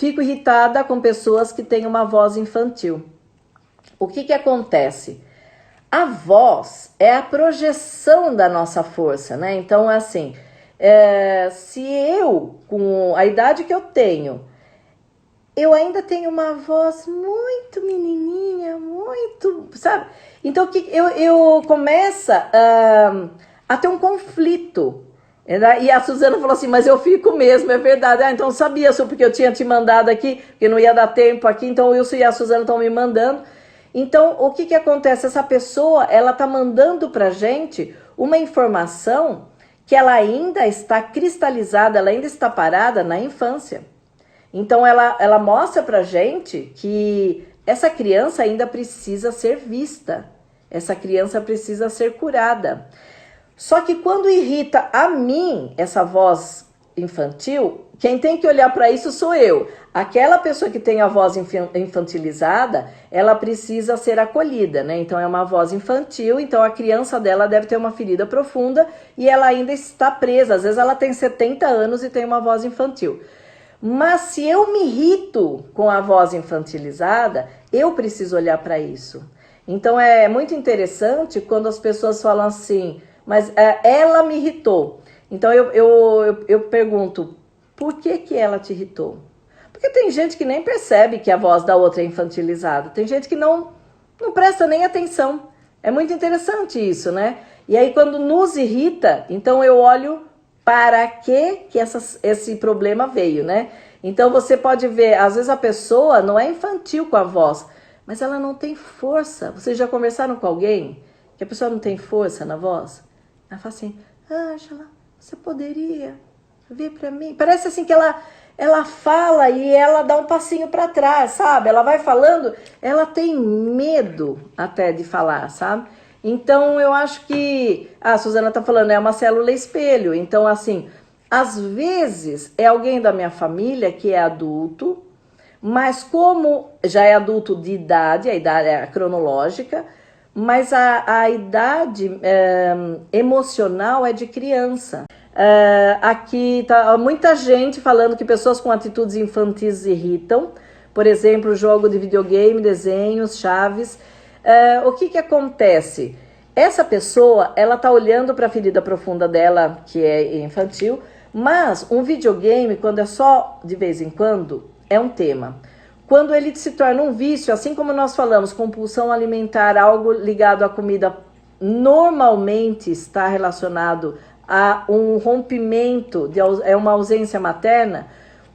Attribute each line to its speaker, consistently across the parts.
Speaker 1: fico irritada com pessoas que têm uma voz infantil. O que que acontece? A voz é a projeção da nossa força, né? Então, assim, se eu, com a idade que eu tenho, eu ainda tenho uma voz muito menininha, muito, sabe? Então, eu começo a ter um conflito. E a Suzana falou assim, mas eu fico mesmo, é verdade. Ah, então sabia, só porque eu tinha te mandado aqui, porque não ia dar tempo aqui, então o Wilson e a Suzana estão me mandando. Então, o que que acontece? Essa pessoa, ela tá mandando pra gente uma informação que ela ainda está cristalizada, ela ainda está parada na infância. Então, ela mostra pra gente que essa criança ainda precisa ser vista. Essa criança precisa ser curada. Só que quando irrita a mim, essa voz infantil, quem tem que olhar para isso sou eu. Aquela pessoa que tem a voz infantilizada, ela precisa ser acolhida, né? Então é uma voz infantil, então a criança dela deve ter uma ferida profunda e ela ainda está presa. Às vezes ela tem 70 anos e tem uma voz infantil. Mas se eu me irrito com a voz infantilizada, eu preciso olhar para isso. Então é muito interessante quando as pessoas falam assim, mas ela me irritou. Então eu pergunto, por que que ela te irritou? Porque tem gente que nem percebe que a voz da outra é infantilizada. Tem gente que não presta nem atenção. É muito interessante isso, né? E aí quando nos irrita, então eu olho para que esse problema veio, né? Então você pode ver, às vezes a pessoa não é infantil com a voz, mas ela não tem força. Vocês já conversaram com alguém que a pessoa não tem força na voz? Ela fala assim, Ângela, você poderia vir para mim? Parece assim que ela fala e ela dá um passinho para trás, sabe? Ela vai falando, ela tem medo até de falar, sabe? Então eu acho que a Suzana tá falando, é uma célula espelho. Então assim, às vezes é alguém da minha família que é adulto, mas como já é adulto de idade, a idade é cronológica, mas a idade emocional é de criança. Aqui tá muita gente falando que pessoas com atitudes infantis irritam. Por exemplo, jogo de videogame, desenhos, chaves. O que que acontece? Essa pessoa, ela tá olhando para a ferida profunda dela, que é infantil, mas um videogame, quando é só de vez em quando, é um tema. Quando ele se torna um vício, assim como nós falamos, compulsão alimentar, algo ligado à comida, normalmente está relacionado a um rompimento, é uma ausência materna.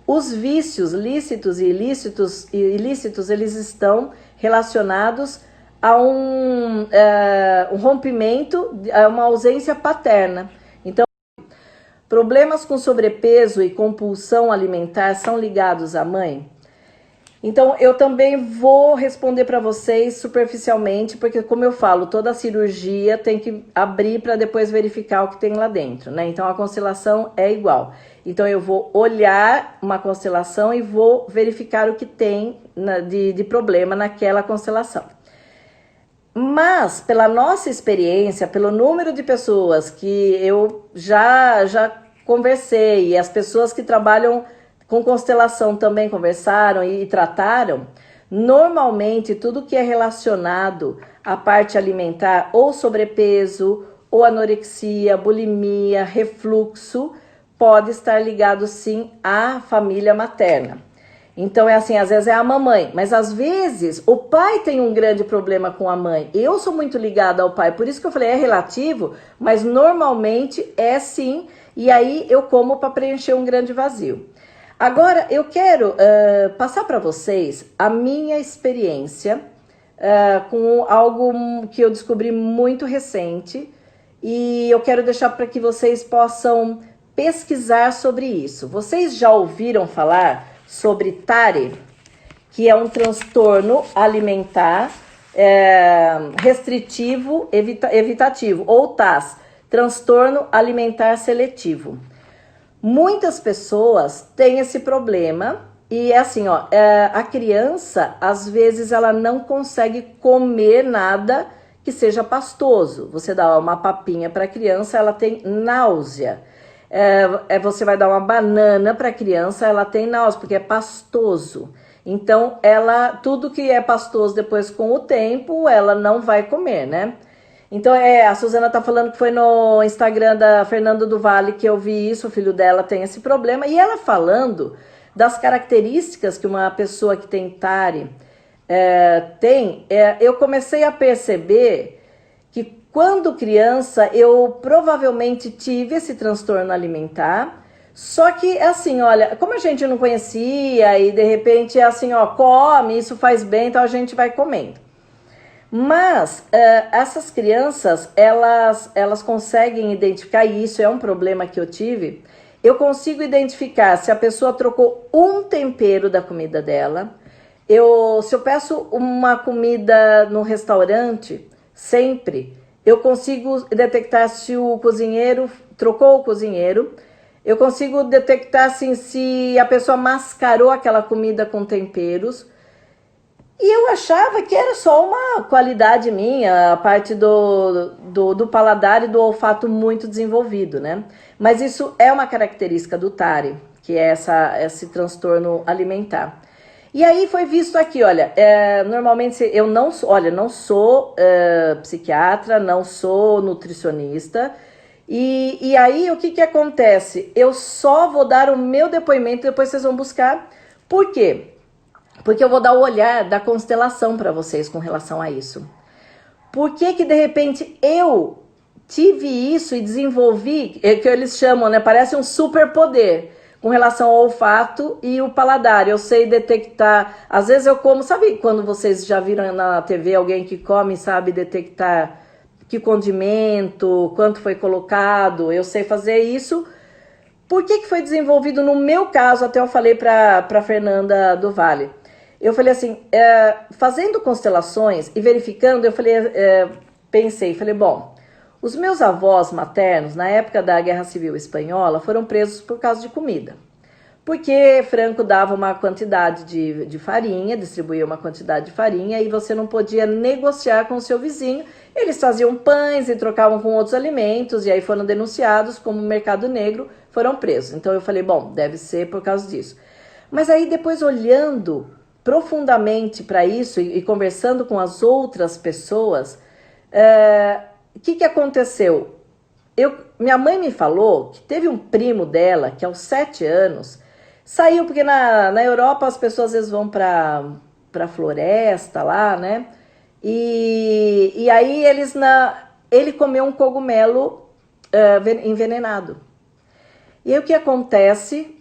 Speaker 1: Os vícios lícitos e ilícitos, eles estão relacionados a um rompimento, a uma ausência paterna. Então, problemas com sobrepeso e compulsão alimentar são ligados à mãe? Então, eu também vou responder para vocês superficialmente, porque como eu falo, toda cirurgia tem que abrir para depois verificar o que tem lá dentro, né? Então, a constelação é igual. Então, eu vou olhar uma constelação e vou verificar o que tem de problema naquela constelação. Mas, pela nossa experiência, pelo número de pessoas que eu já conversei, e as pessoas que trabalham com constelação também conversaram e trataram, normalmente tudo que é relacionado à parte alimentar, ou sobrepeso, ou anorexia, bulimia, refluxo, pode estar ligado sim à família materna. Então é assim, às vezes é a mamãe, mas às vezes o pai tem um grande problema com a mãe. Eu sou muito ligada ao pai, por isso que eu falei, é relativo, mas normalmente é sim, e aí eu como para preencher um grande vazio. Agora, eu quero passar para vocês a minha experiência com algo que eu descobri muito recente e eu quero deixar para que vocês possam pesquisar sobre isso. Vocês já ouviram falar sobre TARE, que é um transtorno alimentar restritivo evitativo, ou TAS, transtorno alimentar seletivo. Muitas pessoas têm esse problema e é assim, ó, a criança, às vezes, ela não consegue comer nada que seja pastoso. Você dá uma papinha para a criança, ela tem náusea. você vai dar uma banana para a criança, ela tem náusea, porque é pastoso. Então, tudo que é pastoso depois com o tempo, ela não vai comer, né? Então, a Suzana tá falando que foi no Instagram da Fernanda do Vale que eu vi isso, o filho dela tem esse problema, e ela falando das características que uma pessoa que tem TARI tem, eu comecei a perceber que quando criança eu provavelmente tive esse transtorno alimentar, só que assim, olha, como a gente não conhecia e de repente é assim, ó, come, isso faz bem, então a gente vai comendo. Mas essas crianças, elas conseguem identificar, e isso é um problema que eu tive, eu consigo identificar se a pessoa trocou um tempero da comida dela. Se eu peço uma comida no restaurante, sempre, eu consigo detectar se o cozinheiro trocou o cozinheiro. Eu consigo detectar assim, se a pessoa mascarou aquela comida com temperos. E eu achava que era só uma qualidade minha, a parte do paladar e do olfato muito desenvolvido, né? Mas isso é uma característica do TARI, que é esse transtorno alimentar. E aí foi visto aqui, olha, normalmente eu não sou psiquiatra, não sou nutricionista, e aí o que acontece? Eu só vou dar o meu depoimento, depois vocês vão buscar. Por quê? Porque eu vou dar o olhar da constelação para vocês com relação a isso. Por que de repente eu tive isso e desenvolvi, que eles chamam, né? Parece um superpoder com relação ao olfato e o paladar. Eu sei detectar, às vezes eu como, sabe quando vocês já viram na TV alguém que come e sabe detectar que condimento, quanto foi colocado, eu sei fazer isso. Por que foi desenvolvido no meu caso, até eu falei para Fernanda do Vale. Eu falei assim, fazendo constelações e verificando, eu falei, bom, os meus avós maternos, na época da Guerra Civil Espanhola, foram presos por causa de comida. Porque Franco dava uma quantidade de farinha, distribuía uma quantidade de farinha e você não podia negociar com o seu vizinho. Eles faziam pães e trocavam com outros alimentos e aí foram denunciados como mercado negro, foram presos. Então eu falei, bom, deve ser por causa disso. Mas aí depois olhando profundamente para isso e conversando com as outras pessoas, o que aconteceu? Minha mãe me falou que teve um primo dela que aos 7 anos saiu, porque na Europa as pessoas às vezes vão para floresta lá, né? E aí ele comeu um cogumelo envenenado. E aí o que acontece?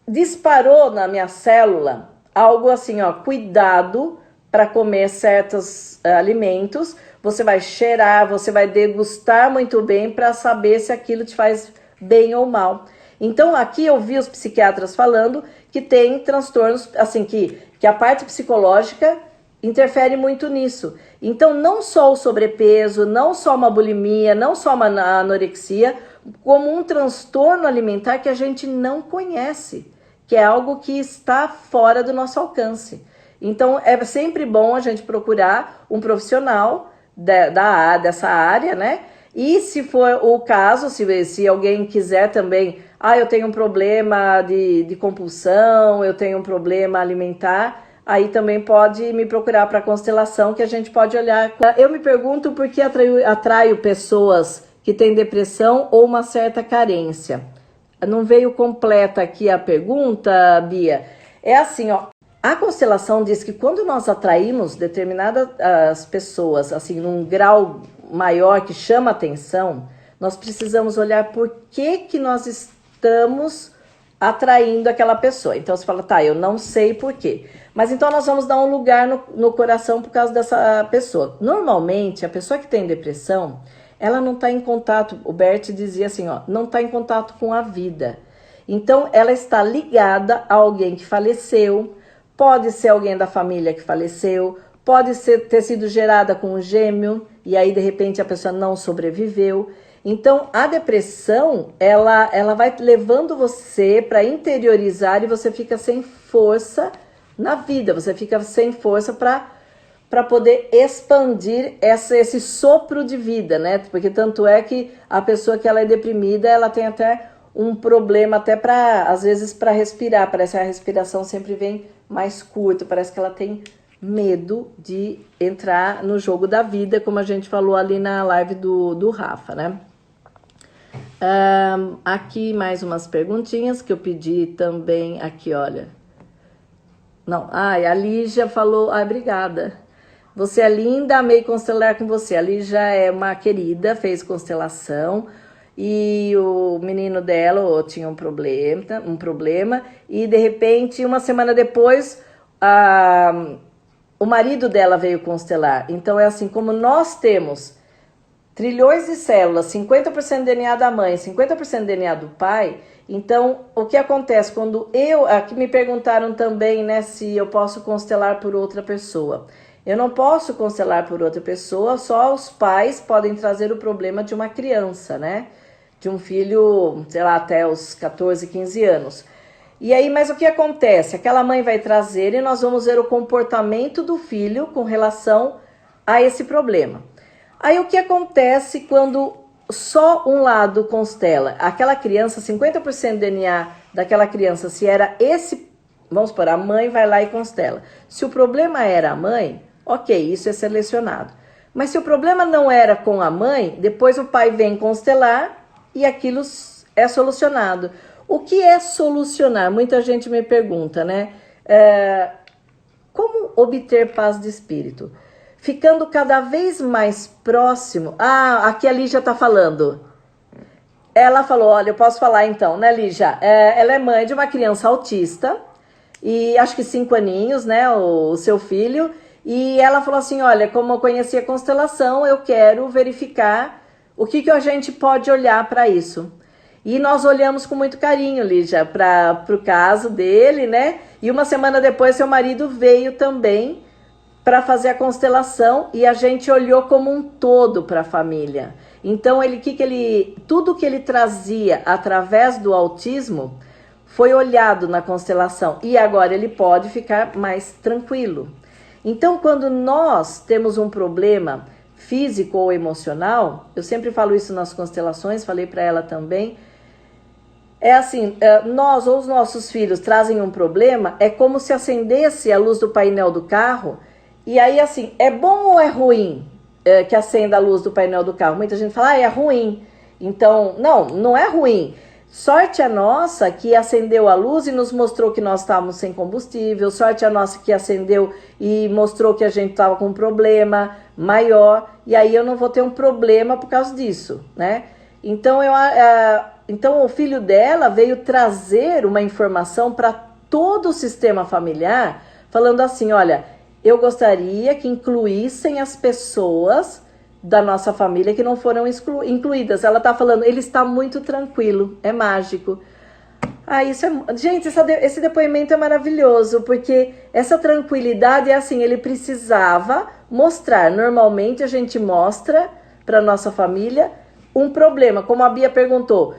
Speaker 1: Disparou na minha célula algo assim, ó, cuidado para comer certos alimentos. Você vai cheirar, você vai degustar muito bem para saber se aquilo te faz bem ou mal. Então aqui eu vi os psiquiatras falando que tem transtornos, assim, que a parte psicológica interfere muito nisso. Então não só o sobrepeso, não só uma bulimia, não só uma anorexia, como um transtorno alimentar que a gente não conhece, que é algo que está fora do nosso alcance. Então é sempre bom a gente procurar um profissional dessa área, né? E se for o caso, se alguém quiser também, eu tenho um problema de compulsão, eu tenho um problema alimentar, aí também pode me procurar para constelação, que a gente pode olhar. Eu me pergunto por que atraio pessoas que têm depressão ou uma certa carência. Não veio completa aqui a pergunta, Bia. É assim, ó. A constelação diz que quando nós atraímos determinadas pessoas, assim, num grau maior que chama atenção, nós precisamos olhar por que nós estamos atraindo aquela pessoa. Então você fala, eu não sei por quê. Mas então nós vamos dar um lugar no coração por causa dessa pessoa. Normalmente, a pessoa que tem depressão, ela não está em contato, o Bert dizia assim, ó, não está em contato com a vida. Então ela está ligada a alguém que faleceu, pode ser alguém da família que faleceu, pode ter sido gerada com um gêmeo, e aí de repente a pessoa não sobreviveu. Então a depressão, ela vai levando você para interiorizar e você fica sem força na vida, você fica sem força para para poder expandir esse sopro de vida, né? Porque tanto é que a pessoa que ela é deprimida, ela tem até um problema até para, às vezes, para respirar. Parece que a respiração sempre vem mais curta, parece que ela tem medo de entrar no jogo da vida, como a gente falou ali na live do Rafa, né? Aqui mais umas perguntinhas que eu pedi também, aqui, olha. Não, a Lígia falou, obrigada. Você é linda, amei constelar com você. A Lígia é uma querida, fez constelação e o menino dela tinha um problema e de repente, uma semana depois, o marido dela veio constelar. Então é assim, como nós temos trilhões de células, 50% DNA da mãe, 50% DNA do pai. Então, o que acontece quando aqui me perguntaram também, né, se eu posso constelar por outra pessoa. Eu não posso constelar por outra pessoa, só os pais podem trazer o problema de uma criança, né? De um filho, sei lá, até os 14, 15 anos. E aí, mas o que acontece? Aquela mãe vai trazer e nós vamos ver o comportamento do filho com relação a esse problema. Aí o que acontece quando só um lado constela? Aquela criança, 50% DNA daquela criança, se era vamos supor, a mãe vai lá e constela. Se o problema era a mãe, ok, isso é selecionado. Mas se o problema não era com a mãe, depois o pai vem constelar e aquilo é solucionado. O que é solucionar? Muita gente me pergunta, né? Como obter paz de espírito? Ficando cada vez mais próximo. Aqui a Lígia está falando. Ela falou, olha, eu posso falar então, né, Lígia? Ela é mãe de uma criança autista, e acho que 5 aninhos, né, o seu filho. E ela falou assim, olha, como eu conheci a constelação, eu quero verificar o que a gente pode olhar para isso. E nós olhamos com muito carinho, Lígia, para o caso dele, né? E uma semana depois, seu marido veio também para fazer a constelação e a gente olhou como um todo para a família. Então, tudo que ele trazia através do autismo foi olhado na constelação e agora ele pode ficar mais tranquilo. Então, quando nós temos um problema físico ou emocional, eu sempre falo isso nas constelações, falei para ela também, é assim, nós ou os nossos filhos trazem um problema, é como se acendesse a luz do painel do carro, e aí assim, é bom ou é ruim que acenda a luz do painel do carro? Muita gente fala, é ruim. Então, não é ruim. Sorte a nossa que acendeu a luz e nos mostrou que nós estávamos sem combustível, sorte a nossa que acendeu e mostrou que a gente estava com um problema maior, e aí eu não vou ter um problema por causa disso, né? Então, então o filho dela veio trazer uma informação para todo o sistema familiar, falando assim, olha, eu gostaria que incluíssem as pessoas da nossa família que não foram incluídas. Ela está falando, ele está muito tranquilo, é mágico. Gente, esse depoimento é maravilhoso, porque essa tranquilidade é assim, ele precisava mostrar. Normalmente a gente mostra para nossa família um problema, como a Bia perguntou.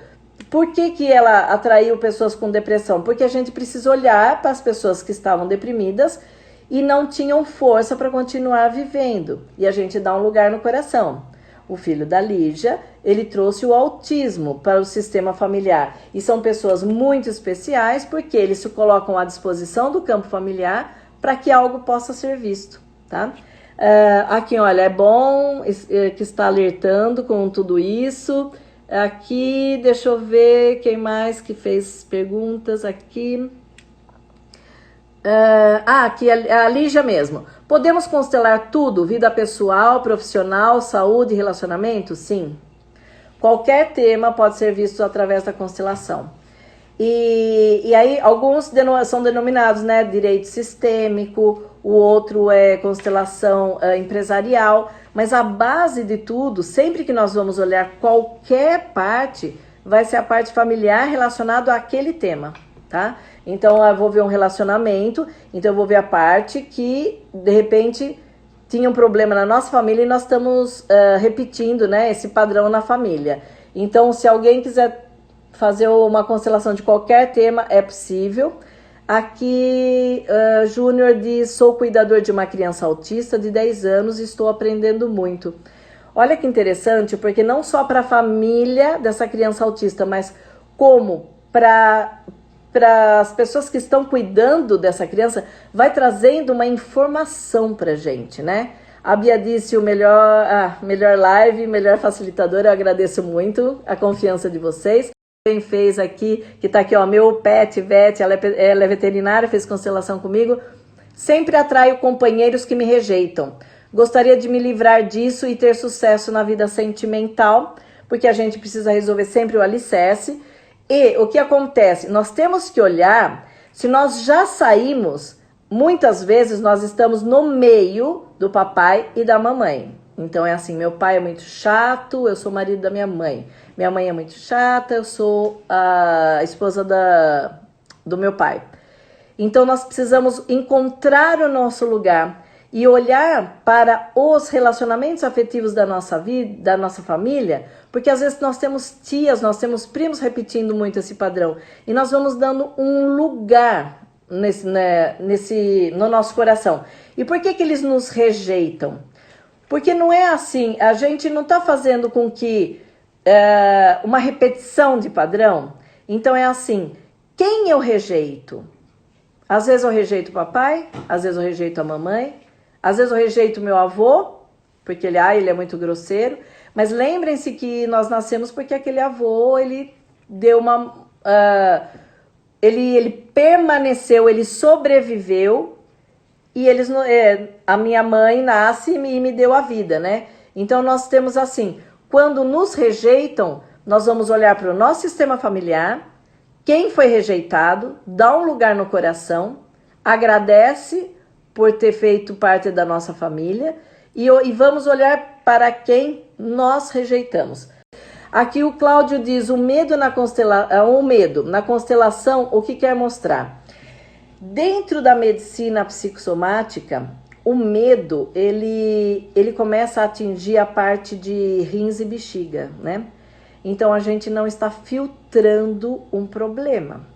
Speaker 1: Por que ela atraiu pessoas com depressão? Porque a gente precisa olhar para as pessoas que estavam deprimidas e não tinham força para continuar vivendo. E a gente dá um lugar no coração. O filho da Lígia, ele trouxe o autismo para o sistema familiar. E são pessoas muito especiais porque eles se colocam à disposição do campo familiar para que algo possa ser visto, tá? Aqui, olha, é bom que está alertando com tudo isso. Aqui, deixa eu ver quem mais que fez perguntas aqui. Aqui a Lígia mesmo. Podemos constelar tudo? Vida pessoal, profissional, saúde, relacionamento? Sim. Qualquer tema pode ser visto através da constelação. E aí alguns são denominados, né, direito sistêmico, o outro é constelação empresarial, mas a base de tudo, sempre que nós vamos olhar qualquer parte, vai ser a parte familiar relacionada àquele tema, tá? Então, eu vou ver um relacionamento, então eu vou ver a parte que, de repente, tinha um problema na nossa família e nós estamos repetindo, né, esse padrão na família. Então, se alguém quiser fazer uma constelação de qualquer tema, é possível. Aqui, Júnior diz, sou cuidador de uma criança autista de 10 anos e estou aprendendo muito. Olha que interessante, porque não só para a família dessa criança autista, mas como para as pessoas que estão cuidando dessa criança, vai trazendo uma informação para a gente, né? A Bia disse melhor live, melhor facilitadora, eu agradeço muito a confiança de vocês. Quem fez aqui, que tá aqui, ó, meu pet, Vete, ela é veterinária, fez constelação comigo. Sempre atraio companheiros que me rejeitam. Gostaria de me livrar disso e ter sucesso na vida sentimental, porque a gente precisa resolver sempre o alicerce. E o que acontece? Nós temos que olhar, se nós já saímos, muitas vezes nós estamos no meio do papai e da mamãe. Então é assim, meu pai é muito chato, eu sou o marido da minha mãe. Minha mãe é muito chata, eu sou a esposa do meu pai. Então nós precisamos encontrar o nosso lugar e olhar para os relacionamentos afetivos da nossa vida, da nossa família, porque às vezes nós temos tias, nós temos primos repetindo muito esse padrão e nós vamos dando um lugar no nosso coração. E por que eles nos rejeitam? Porque não é assim, a gente não está fazendo com que uma repetição de padrão. Então é assim, quem eu rejeito? Às vezes eu rejeito o papai, às vezes eu rejeito a mamãe, às vezes eu rejeito o meu avô, porque ele é muito grosseiro. Mas lembrem-se que nós nascemos porque aquele avô, ele deu uma... ele permaneceu, ele sobreviveu e a minha mãe nasce e me deu a vida, né? Então nós temos assim, quando nos rejeitam, nós vamos olhar para o nosso sistema familiar, quem foi rejeitado, dá um lugar no coração, agradece por ter feito parte da nossa família e vamos olhar para quem nós rejeitamos. Aqui o Cláudio diz, o medo na constelação, o que quer mostrar? Dentro da medicina psicossomática, o medo, ele começa a atingir a parte de rins e bexiga, né? Então, a gente não está filtrando um problema.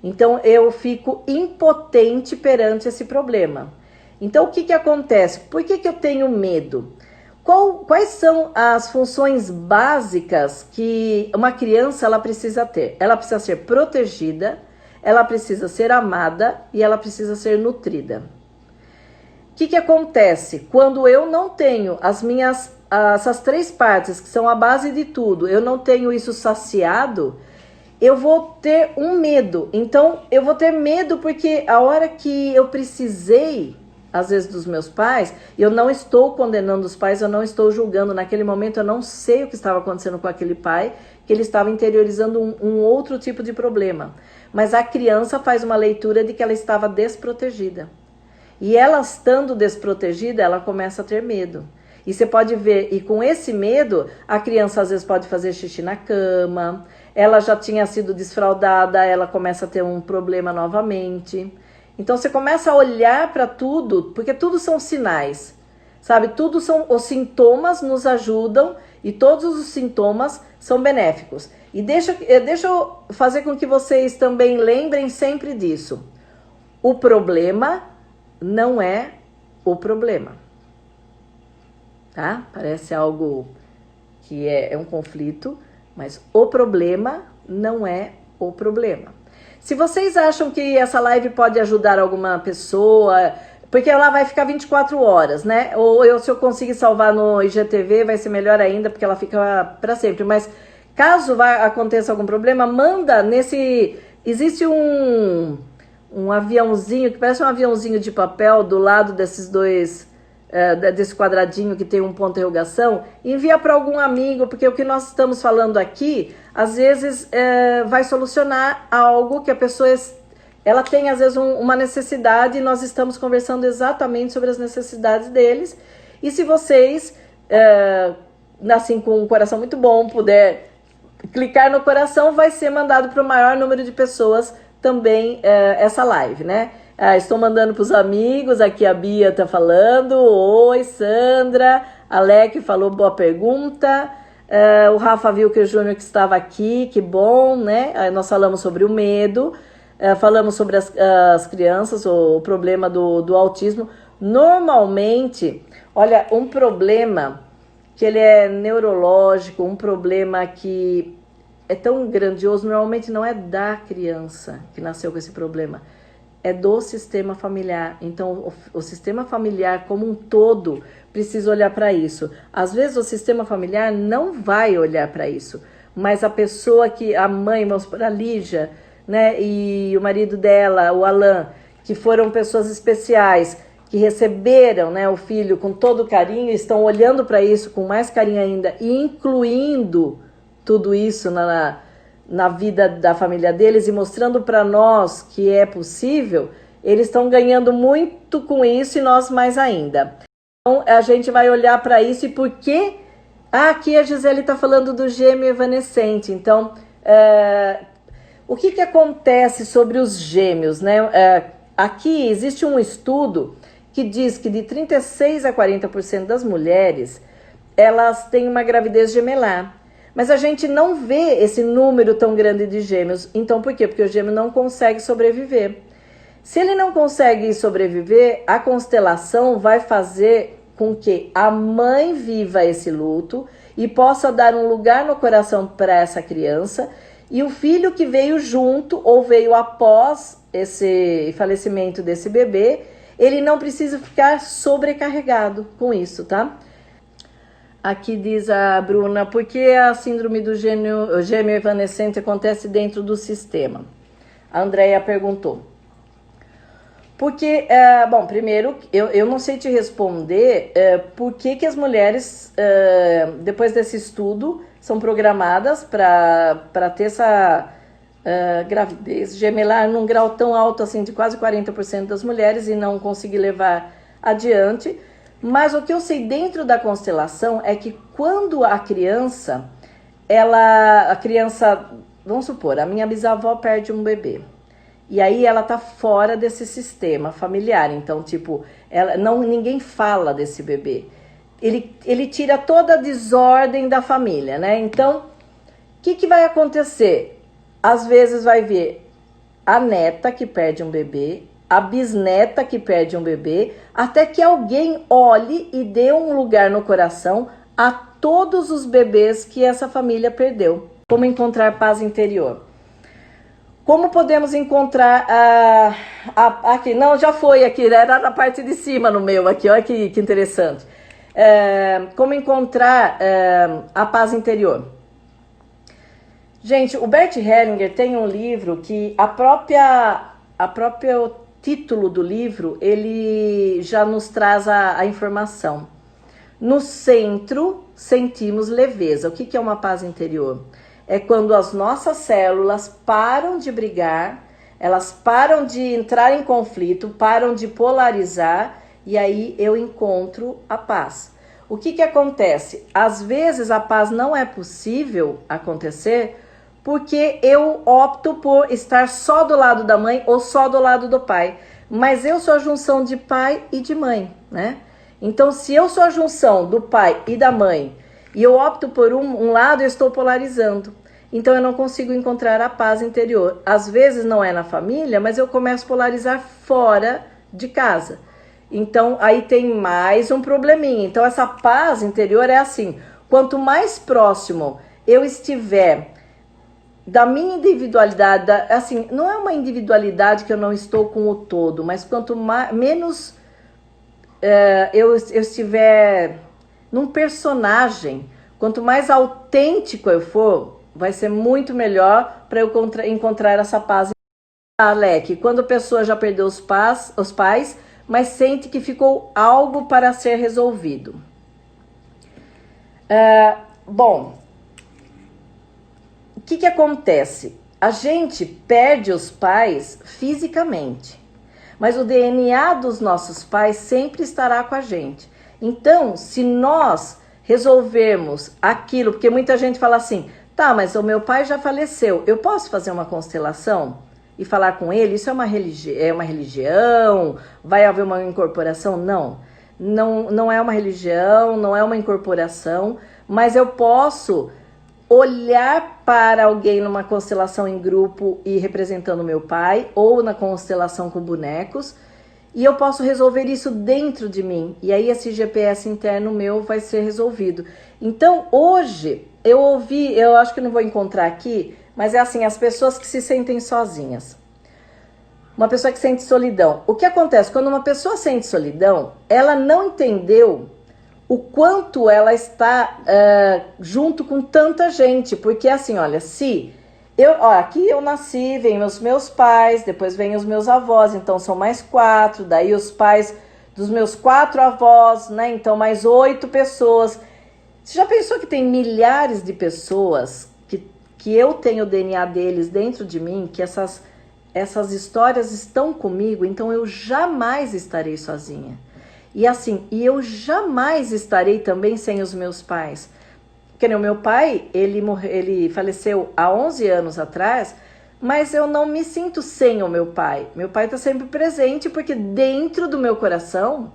Speaker 1: Então, eu fico impotente perante esse problema. Então, o que acontece? Por que eu tenho medo? Quais são as funções básicas que uma criança ela precisa ter? Ela precisa ser protegida, ela precisa ser amada e ela precisa ser nutrida. O que acontece? Quando eu não tenho essas três partes, que são a base de tudo, eu não tenho isso saciado, eu vou ter um medo. Então, eu vou ter medo porque a hora que eu precisei, às vezes, dos meus pais, eu não estou condenando os pais, eu não estou julgando. Naquele momento, eu não sei o que estava acontecendo com aquele pai, que ele estava interiorizando um outro tipo de problema. Mas a criança faz uma leitura de que ela estava desprotegida. E ela estando desprotegida, ela começa a ter medo. E você pode ver, e com esse medo, a criança às vezes pode fazer xixi na cama, ela já tinha sido desfraldada, ela começa a ter um problema novamente. Então você começa a olhar para tudo, porque tudo são sinais, sabe? Tudo são, os sintomas nos ajudam e todos os sintomas são benéficos. E deixa eu fazer com que vocês também lembrem sempre disso. O problema não é o problema. Tá? Parece algo que é um conflito, mas o problema não é o problema. Se vocês acham que essa live pode ajudar alguma pessoa, porque ela vai ficar 24 horas, né? Ou se eu conseguir salvar no IGTV, vai ser melhor ainda, porque ela fica para sempre. Mas caso aconteça algum problema, manda nesse... Existe um aviãozinho, que parece um aviãozinho de papel do lado desses dois... desse quadradinho que tem um ponto de interrogação, envia para algum amigo, porque o que nós estamos falando aqui, às vezes vai solucionar algo que a pessoa ela tem às vezes uma necessidade e nós estamos conversando exatamente sobre as necessidades deles. E se vocês, assim, com um coração muito bom, puder clicar no coração, vai ser mandado para o maior número de pessoas também essa live, né? Estou mandando para os amigos, aqui a Bia está falando, oi Sandra, Alec falou boa pergunta, o Rafa viu que o Júnior que estava aqui, que bom, né? Nós falamos sobre o medo, falamos sobre as crianças, o problema do autismo. Normalmente, olha, um problema que ele é neurológico, um problema que é tão grandioso, normalmente não é da criança que nasceu com esse problema, é do sistema familiar. Então, o sistema familiar como um todo precisa olhar para isso. Às vezes, o sistema familiar não vai olhar para isso, mas a pessoa que, a mãe, vamos supor, a Lígia, né, e o marido dela, o Alan, que foram pessoas especiais, que receberam, né, o filho com todo carinho, estão olhando para isso com mais carinho ainda, e incluindo tudo isso na vida da família deles e mostrando para nós que é possível, eles estão ganhando muito com isso e nós mais ainda. Então, a gente vai olhar para isso e por que... aqui a Gisele está falando do gêmeo evanescente. Então, o que acontece sobre os gêmeos, né? Aqui existe um estudo que diz que de 36% a 40% das mulheres, elas têm uma gravidez gemelar. Mas a gente não vê esse número tão grande de gêmeos. Então, por quê? Porque o gêmeo não consegue sobreviver. Se ele não consegue sobreviver, a constelação vai fazer com que a mãe viva esse luto e possa dar um lugar no coração para essa criança, e o filho que veio junto ou veio após esse falecimento desse bebê, ele não precisa ficar sobrecarregado com isso, tá? Aqui diz a Bruna, por que a síndrome do gêmeo evanescente acontece dentro do sistema? A Andrea perguntou. Porque, bom, primeiro, eu não sei te responder por que as mulheres, depois desse estudo, são programadas para ter essa gravidez gemelar num grau tão alto assim de quase 40% das mulheres e não conseguir levar adiante. Mas o que eu sei dentro da constelação é que quando a criança, vamos supor, a minha bisavó perde um bebê. E aí ela tá fora desse sistema familiar. Então, tipo, ninguém fala desse bebê. Ele tira toda a desordem da família, né? Então, o que vai acontecer? Às vezes vai ver a neta que perde um bebê, a bisneta que perde um bebê, até que alguém olhe e dê um lugar no coração a todos os bebês que essa família perdeu. Como encontrar paz interior? Como podemos encontrar aqui? Não, já foi aqui, era na parte de cima no meu aqui, olha que interessante. Como encontrar a paz interior? Gente, o Bert Hellinger tem um livro que a própria título do livro, ele já nos traz a informação. No centro, sentimos leveza. O que é uma paz interior? É quando as nossas células param de brigar, elas param de entrar em conflito, param de polarizar, e aí eu encontro a paz. O que acontece? Às vezes a paz não é possível acontecer porque eu opto por estar só do lado da mãe ou só do lado do pai. Mas eu sou a junção de pai e de mãe, né? Então, se eu sou a junção do pai e da mãe e eu opto por um lado, eu estou polarizando. Então, eu não consigo encontrar a paz interior. Às vezes não é na família, mas eu começo a polarizar fora de casa. Então, aí tem mais um probleminha. Então, essa paz interior é assim, quanto mais próximo eu estiver da minha individualidade, assim, não é uma individualidade que eu não estou com o todo, mas quanto menos eu estiver num personagem, quanto mais autêntico eu for, vai ser muito melhor para eu encontrar essa paz. Alec, quando a pessoa já perdeu os pais, mas sente que ficou algo para ser resolvido. Bom, o que acontece? A gente perde os pais fisicamente, mas o DNA dos nossos pais sempre estará com a gente. Então, se nós resolvermos aquilo, porque muita gente fala assim, tá, mas o meu pai já faleceu, eu posso fazer uma constelação e falar com ele? Isso é uma religião? Vai haver uma incorporação? Não é uma religião, não é uma incorporação, mas eu posso olhar para alguém numa constelação em grupo e representando meu pai, ou na constelação com bonecos, e eu posso resolver isso dentro de mim, e aí esse GPS interno meu vai ser resolvido. Então, hoje, eu ouvi, eu acho que não vou encontrar aqui, mas é assim, as pessoas que se sentem sozinhas. Uma pessoa que sente solidão. O que acontece? Quando uma pessoa sente solidão, ela não entendeu o quanto ela está junto com tanta gente. Porque assim, olha, se aqui eu nasci, vem os meus pais, depois vem os meus avós, então são mais 4, daí os pais dos meus 4 avós, né? Então mais 8 pessoas. Você já pensou que tem milhares de pessoas que eu tenho o DNA deles dentro de mim, que essas histórias estão comigo, então eu jamais estarei sozinha. E assim, eu jamais estarei também sem os meus pais. Porque o meu pai, ele faleceu há 11 anos atrás, mas eu não me sinto sem o meu pai. Meu pai está sempre presente, porque dentro do meu coração,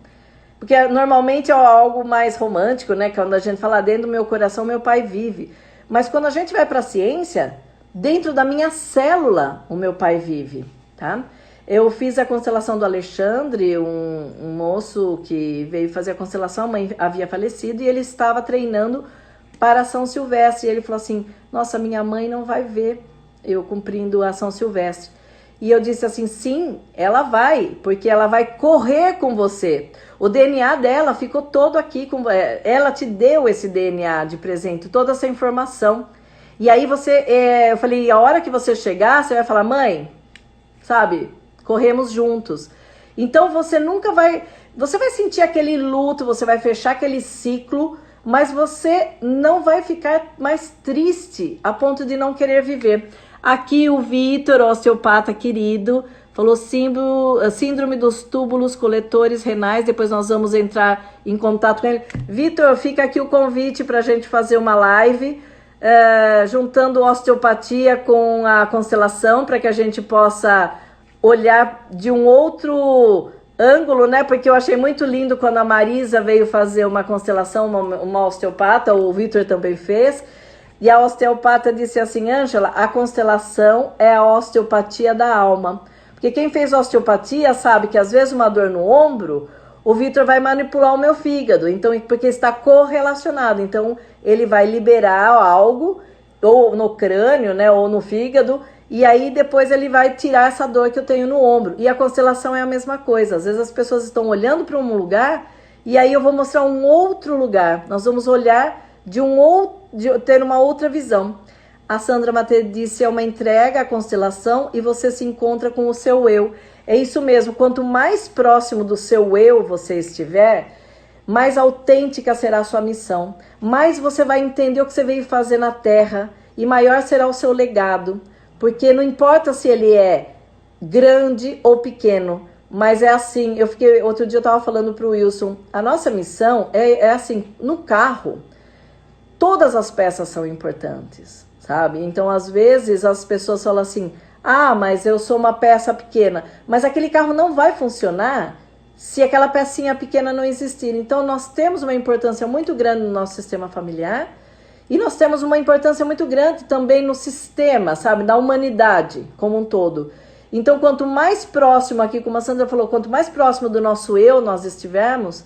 Speaker 1: porque normalmente é algo mais romântico, né? Quando a gente fala dentro do meu coração, meu pai vive. Mas quando a gente vai para a ciência, dentro da minha célula, o meu pai vive, tá? Eu fiz a constelação do Alexandre, um moço que veio fazer a constelação, a mãe havia falecido, e ele estava treinando para São Silvestre. E ele falou assim, nossa, minha mãe não vai ver eu cumprindo a São Silvestre. E eu disse assim, sim, ela vai, porque ela vai correr com você. O DNA dela ficou todo aqui, ela te deu esse DNA de presente, toda essa informação. E aí eu falei, a hora que você chegar, você vai falar, mãe, sabe, corremos juntos. Então você vai sentir aquele luto, você vai fechar aquele ciclo, mas você não vai ficar mais triste a ponto de não querer viver. Aqui o Vitor, osteopata querido, falou síndrome dos túbulos coletores renais, depois nós vamos entrar em contato com ele. Vitor, fica aqui o convite para a gente fazer uma live, juntando osteopatia com a constelação, para que a gente possa olhar de um outro ângulo, né? Porque eu achei muito lindo quando a Marisa veio fazer uma constelação, uma osteopata, o Vitor também fez, e a osteopata disse assim, Ângela, a constelação é a osteopatia da alma. Porque quem fez osteopatia sabe que às vezes uma dor no ombro, o Vitor vai manipular o meu fígado, então, porque está correlacionado. Então, ele vai liberar algo, ou no crânio, né, ou no fígado, e aí depois ele vai tirar essa dor que eu tenho no ombro. E a constelação é a mesma coisa. Às vezes as pessoas estão olhando para um lugar, e aí eu vou mostrar um outro lugar. Nós vamos olhar de ter uma outra visão. A Sandra Matê disse, é uma entrega à constelação e você se encontra com o seu eu. É isso mesmo, quanto mais próximo do seu eu você estiver, mais autêntica será a sua missão. Mais você vai entender o que você veio fazer na Terra e maior será o seu legado. Porque não importa se ele é grande ou pequeno, mas é assim, outro dia eu estava falando para o Wilson, a nossa missão é assim, no carro, todas as peças são importantes, sabe? Então, às vezes, as pessoas falam assim, mas eu sou uma peça pequena, mas aquele carro não vai funcionar se aquela pecinha pequena não existir. Então, nós temos uma importância muito grande no nosso sistema familiar, e nós temos uma importância muito grande também no sistema, sabe? Na humanidade como um todo. Então, quanto mais próximo aqui, como a Sandra falou, quanto mais próximo do nosso eu nós estivermos,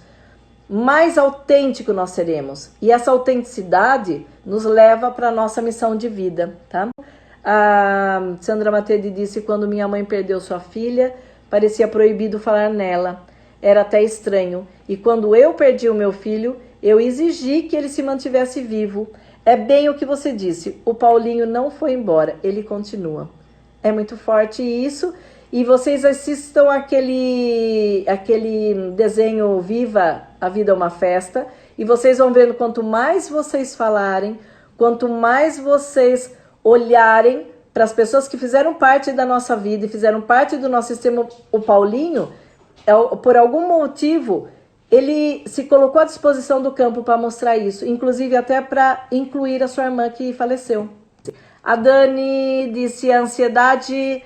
Speaker 1: mais autêntico nós seremos. E essa autenticidade nos leva para a nossa missão de vida, tá? A Sandra Matede disse, quando minha mãe perdeu sua filha, parecia proibido falar nela. Era até estranho. E quando eu perdi o meu filho, eu exigi que ele se mantivesse vivo. É bem o que você disse, o Paulinho não foi embora, ele continua. É muito forte isso. E vocês assistam aquele desenho Viva, a Vida é uma Festa, e vocês vão vendo, quanto mais vocês falarem, quanto mais vocês olharem para as pessoas que fizeram parte da nossa vida e fizeram parte do nosso sistema. O Paulinho, por algum motivo, ele se colocou à disposição do campo para mostrar isso, inclusive até para incluir a sua irmã que faleceu. A Dani disse, a ansiedade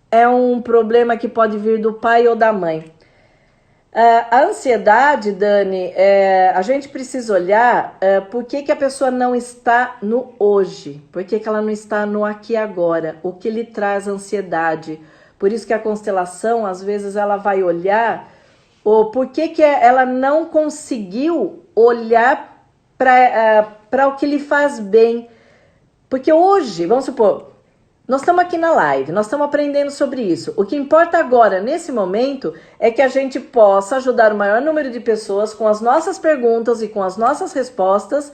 Speaker 1: é um problema que pode vir do pai ou da mãe. A ansiedade, Dani, a gente precisa olhar por que a pessoa não está no hoje, por que ela não está no aqui e agora, o que lhe traz ansiedade. Por isso que a constelação, às vezes, ela vai olhar o por que ela não conseguiu olhar para o que lhe faz bem. Porque hoje, vamos supor, nós estamos aqui na live, nós estamos aprendendo sobre isso. O que importa agora, nesse momento, é que a gente possa ajudar o maior número de pessoas com as nossas perguntas e com as nossas respostas,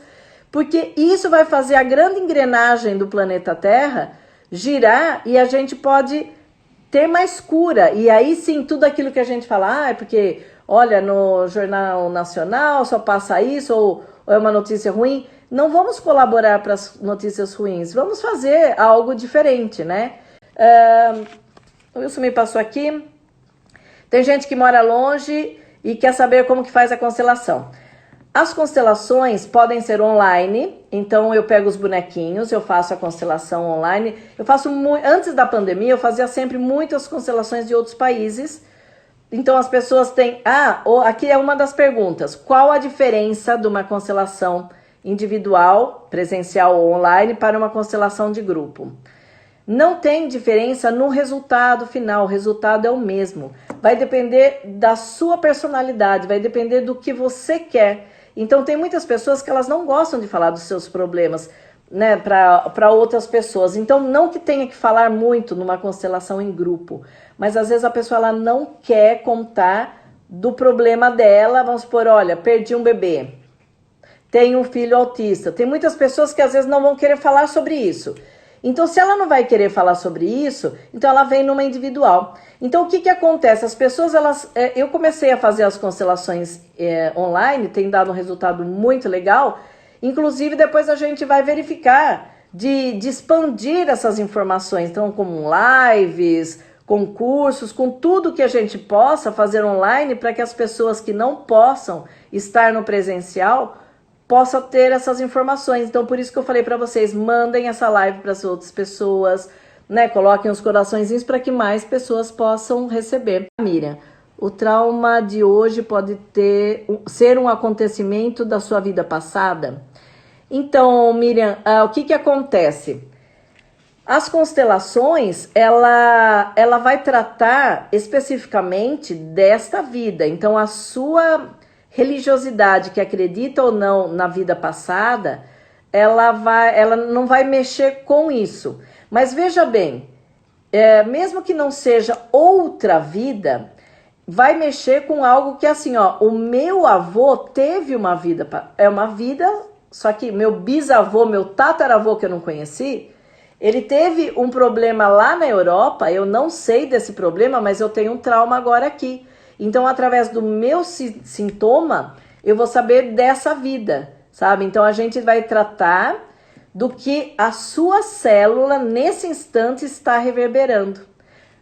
Speaker 1: porque isso vai fazer a grande engrenagem do planeta Terra girar e a gente pode ter mais cura. E aí sim, tudo aquilo que a gente fala, é porque, olha, no Jornal Nacional só passa isso, ou é uma notícia ruim. Não vamos colaborar para as notícias ruins, vamos fazer algo diferente, né? O Wilson me passou aqui. Tem gente que mora longe e quer saber como que faz a constelação. As constelações podem ser online, então eu pego os bonequinhos, eu faço a constelação online. Eu faço antes da pandemia, eu fazia sempre muitas constelações de outros países. Então as pessoas têm... aqui é uma das perguntas. Qual a diferença de uma constelação individual, presencial ou online para uma constelação de grupo? Não tem diferença no resultado final, o resultado é o mesmo. Vai depender da sua personalidade, vai depender do que você quer. Então tem muitas pessoas que elas não gostam de falar dos seus problemas, né, para outras pessoas. Então não que tenha que falar muito numa constelação em grupo, mas às vezes a pessoa ela não quer contar do problema dela. Vamos supor, olha, perdi um bebê, tenho um filho autista. Tem muitas pessoas que às vezes não vão querer falar sobre isso. Então, se ela não vai querer falar sobre isso, então ela vem numa individual. Então, o que acontece? As pessoas, eu comecei a fazer as constelações online, tem dado um resultado muito legal. Inclusive, depois a gente vai verificar de expandir essas informações. Então, com lives, com cursos, com tudo que a gente possa fazer online para que as pessoas que não possam estar no presencial possa ter essas informações. Então, por isso que eu falei para vocês, mandem essa live para as outras pessoas, né? Coloquem os coraçõezinhos para que mais pessoas possam receber. Miriam, o trauma de hoje pode ser um acontecimento da sua vida passada? Então, Miriam, o que acontece? As constelações, ela vai tratar especificamente desta vida. Então, a sua religiosidade, que acredita ou não na vida passada, ela não vai mexer com isso. Mas veja bem, mesmo que não seja outra vida, vai mexer com algo que assim, o meu avô teve uma vida, só que meu bisavô, meu tataravô que eu não conheci, ele teve um problema lá na Europa. Eu não sei desse problema, mas eu tenho um trauma agora aqui. Então, através do meu sintoma, eu vou saber dessa vida, sabe? Então, a gente vai tratar do que a sua célula, nesse instante, está reverberando.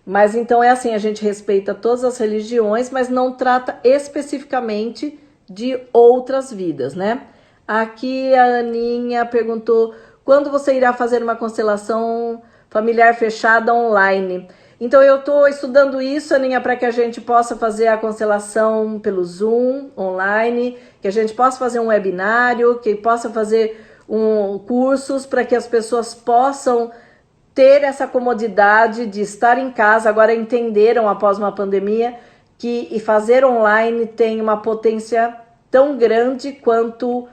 Speaker 1: Mas, então, é assim, a gente respeita todas as religiões, mas não trata especificamente de outras vidas, né? Aqui a Aninha perguntou, quando você irá fazer uma constelação familiar fechada online? Então, eu estou estudando isso, Aninha, para que a gente possa fazer a constelação pelo Zoom, online, que a gente possa fazer um webinário, que possa fazer cursos para que as pessoas possam ter essa comodidade de estar em casa. Agora entenderam, após uma pandemia, que fazer online tem uma potência tão grande quanto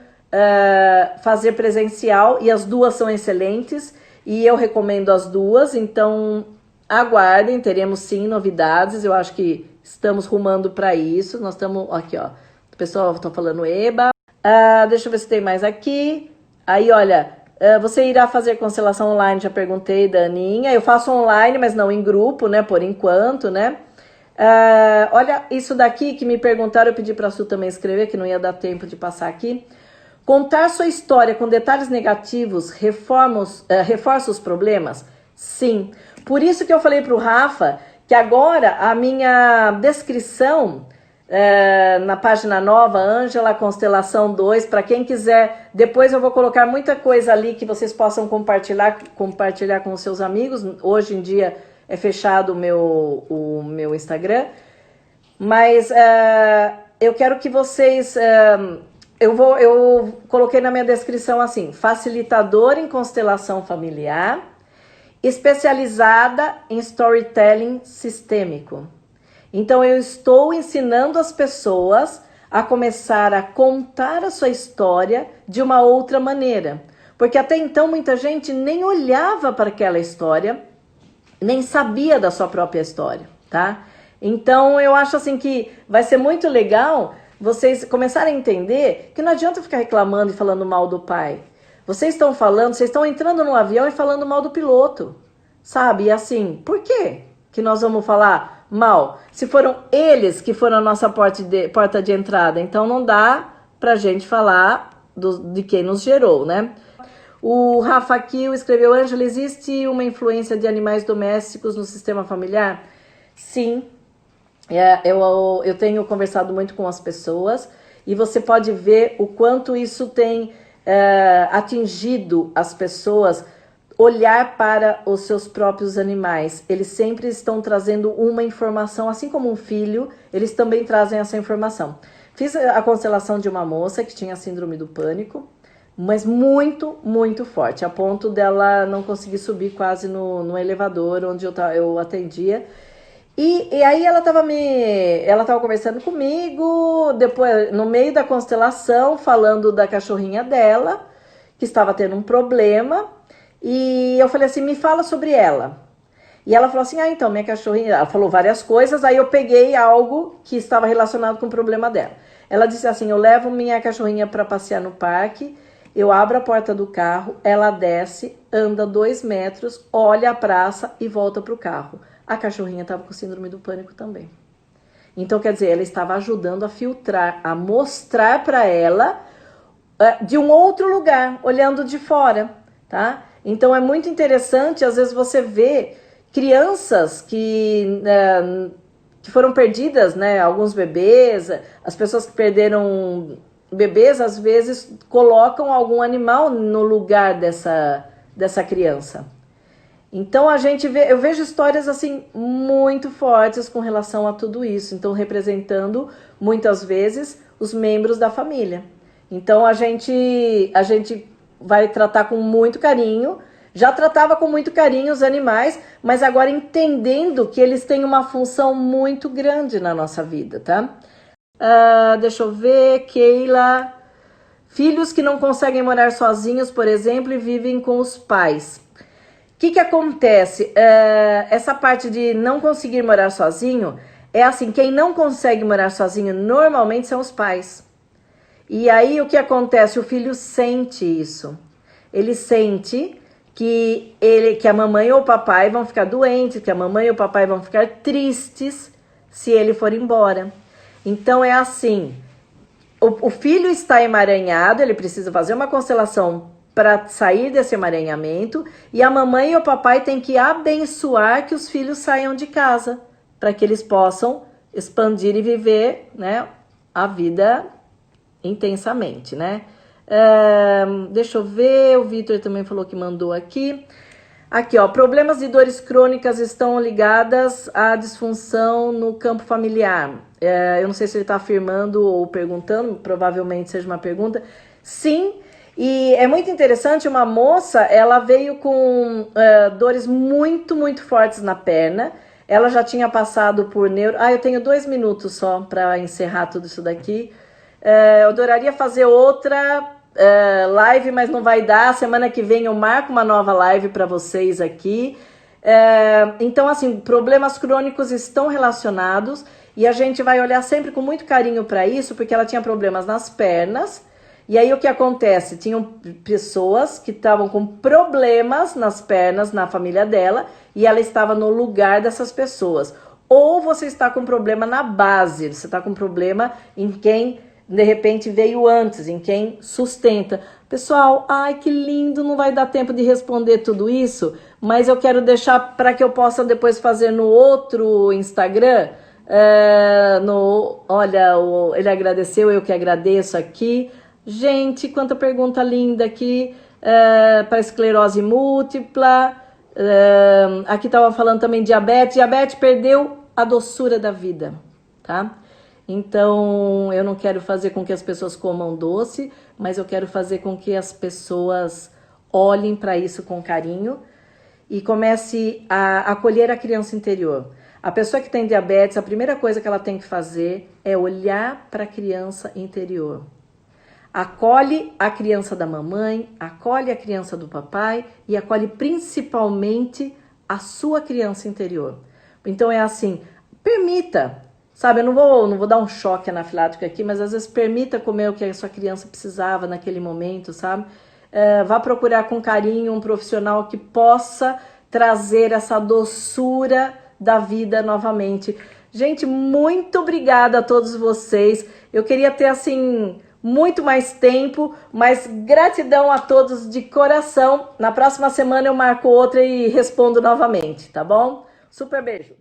Speaker 1: fazer presencial, e as duas são excelentes, e eu recomendo as duas. Então, aguardem, teremos sim novidades. Eu acho que estamos rumando para isso. Nós estamos aqui, ó. O pessoal está falando eba. Deixa eu ver se tem mais aqui. Aí, olha, você irá fazer constelação online? Já perguntei, Daninha. Eu faço online, mas não em grupo, né? Por enquanto, né? Olha, isso daqui que me perguntaram, eu pedi para a Su também escrever, que não ia dar tempo de passar aqui. Contar sua história com detalhes negativos reforça os problemas? Sim. Por isso que eu falei para o Rafa que agora a minha descrição na página nova, Ângela Constelação 2, para quem quiser, depois eu vou colocar muita coisa ali que vocês possam compartilhar com os seus amigos. Hoje em dia é fechado o meu Instagram. Mas eu quero que vocês... eu coloquei na minha descrição assim, facilitador em constelação familiar, especializada em storytelling sistêmico. Então eu estou ensinando as pessoas a começar a contar a sua história de uma outra maneira. Porque até então muita gente nem olhava para aquela história, nem sabia da sua própria história, tá? Então eu acho assim que vai ser muito legal vocês começarem a entender que não adianta ficar reclamando e falando mal do pai. Vocês estão entrando no avião e falando mal do piloto, sabe? E assim, por quê que nós vamos falar mal? Se foram eles que foram a nossa porta de entrada, então não dá pra gente falar de quem nos gerou, né? O Rafa Kiel escreveu, Ângela, existe uma influência de animais domésticos no sistema familiar? Sim, eu tenho conversado muito com as pessoas e você pode ver o quanto isso tem atingido as pessoas, olhar para os seus próprios animais. Eles sempre estão trazendo uma informação, assim como um filho, eles também trazem essa informação. Fiz a constelação de uma moça que tinha síndrome do pânico, mas muito, muito forte, a ponto dela não conseguir subir quase no elevador onde eu atendia. E aí ela tava conversando comigo, depois no meio da constelação, falando da cachorrinha dela, que estava tendo um problema, e eu falei assim, me fala sobre ela. E ela falou assim, então, minha cachorrinha... Ela falou várias coisas, aí eu peguei algo que estava relacionado com o problema dela. Ela disse assim, eu levo minha cachorrinha para passear no parque, eu abro a porta do carro, ela desce, anda 2 metros, olha a praça e volta para o carro. A cachorrinha estava com síndrome do pânico também. Então, quer dizer, ela estava ajudando a filtrar, a mostrar para ela de um outro lugar, olhando de fora, tá? Então, é muito interessante, às vezes você vê crianças que foram perdidas, né? Alguns bebês, as pessoas que perderam bebês, às vezes, colocam algum animal no lugar dessa criança. Então eu vejo histórias assim muito fortes com relação a tudo isso. Então representando muitas vezes os membros da família. Então a gente vai tratar com muito carinho. Já tratava com muito carinho os animais, mas agora entendendo que eles têm uma função muito grande na nossa vida, tá? Deixa eu ver, Keila. Filhos que não conseguem morar sozinhos, por exemplo, e vivem com os pais. O que acontece? Essa parte de não conseguir morar sozinho, é assim, quem não consegue morar sozinho normalmente são os pais. E aí o que acontece? O filho sente isso. Ele sente que a mamãe ou o papai vão ficar doentes, que a mamãe ou o papai vão ficar tristes se ele for embora. Então é assim, o filho está emaranhado, ele precisa fazer uma constelação para sair desse emaranhamento, e a mamãe e o papai têm que abençoar que os filhos saiam de casa, para que eles possam expandir e viver, né, a vida intensamente, né? Deixa eu ver, o Vitor também falou que mandou aqui. Aqui, ó, problemas de dores crônicas estão ligadas à disfunção no campo familiar. Eu não sei se ele está afirmando ou perguntando, provavelmente seja uma pergunta. Sim. E é muito interessante, uma moça, ela veio com dores muito, muito fortes na perna. Ela já tinha passado por neuro... eu tenho 2 minutos só para encerrar tudo isso daqui. Eu adoraria fazer outra live, mas não vai dar. Semana que vem eu marco uma nova live para vocês aqui. Então, assim, problemas crônicos estão relacionados e a gente vai olhar sempre com muito carinho para isso, porque ela tinha problemas nas pernas. E aí o que acontece? Tinham pessoas que estavam com problemas nas pernas, na família dela, e ela estava no lugar dessas pessoas. Ou você está com problema na base, você está com problema em quem, de repente, veio antes, em quem sustenta. Pessoal, ai que lindo, não vai dar tempo de responder tudo isso, mas eu quero deixar para que eu possa depois fazer no outro Instagram. Olha, ele agradeceu, eu que agradeço aqui. Gente, quanta pergunta linda aqui, para esclerose múltipla, aqui estava falando também diabetes, diabetes perdeu a doçura da vida, tá? Então, eu não quero fazer com que as pessoas comam doce, mas eu quero fazer com que as pessoas olhem para isso com carinho e comece a acolher a criança interior. A pessoa que tem diabetes, a primeira coisa que ela tem que fazer é olhar para a criança interior. Acolhe a criança da mamãe, acolhe a criança do papai e acolhe principalmente a sua criança interior. Então é assim, permita, sabe, eu não vou dar um choque anafilático aqui, mas às vezes permita comer o que a sua criança precisava naquele momento, sabe? Vá procurar com carinho um profissional que possa trazer essa doçura da vida novamente. Gente, muito obrigada a todos vocês. Eu queria ter, assim, muito mais tempo, mas gratidão a todos de coração. Na próxima semana eu marco outra e respondo novamente, tá bom? Super beijo!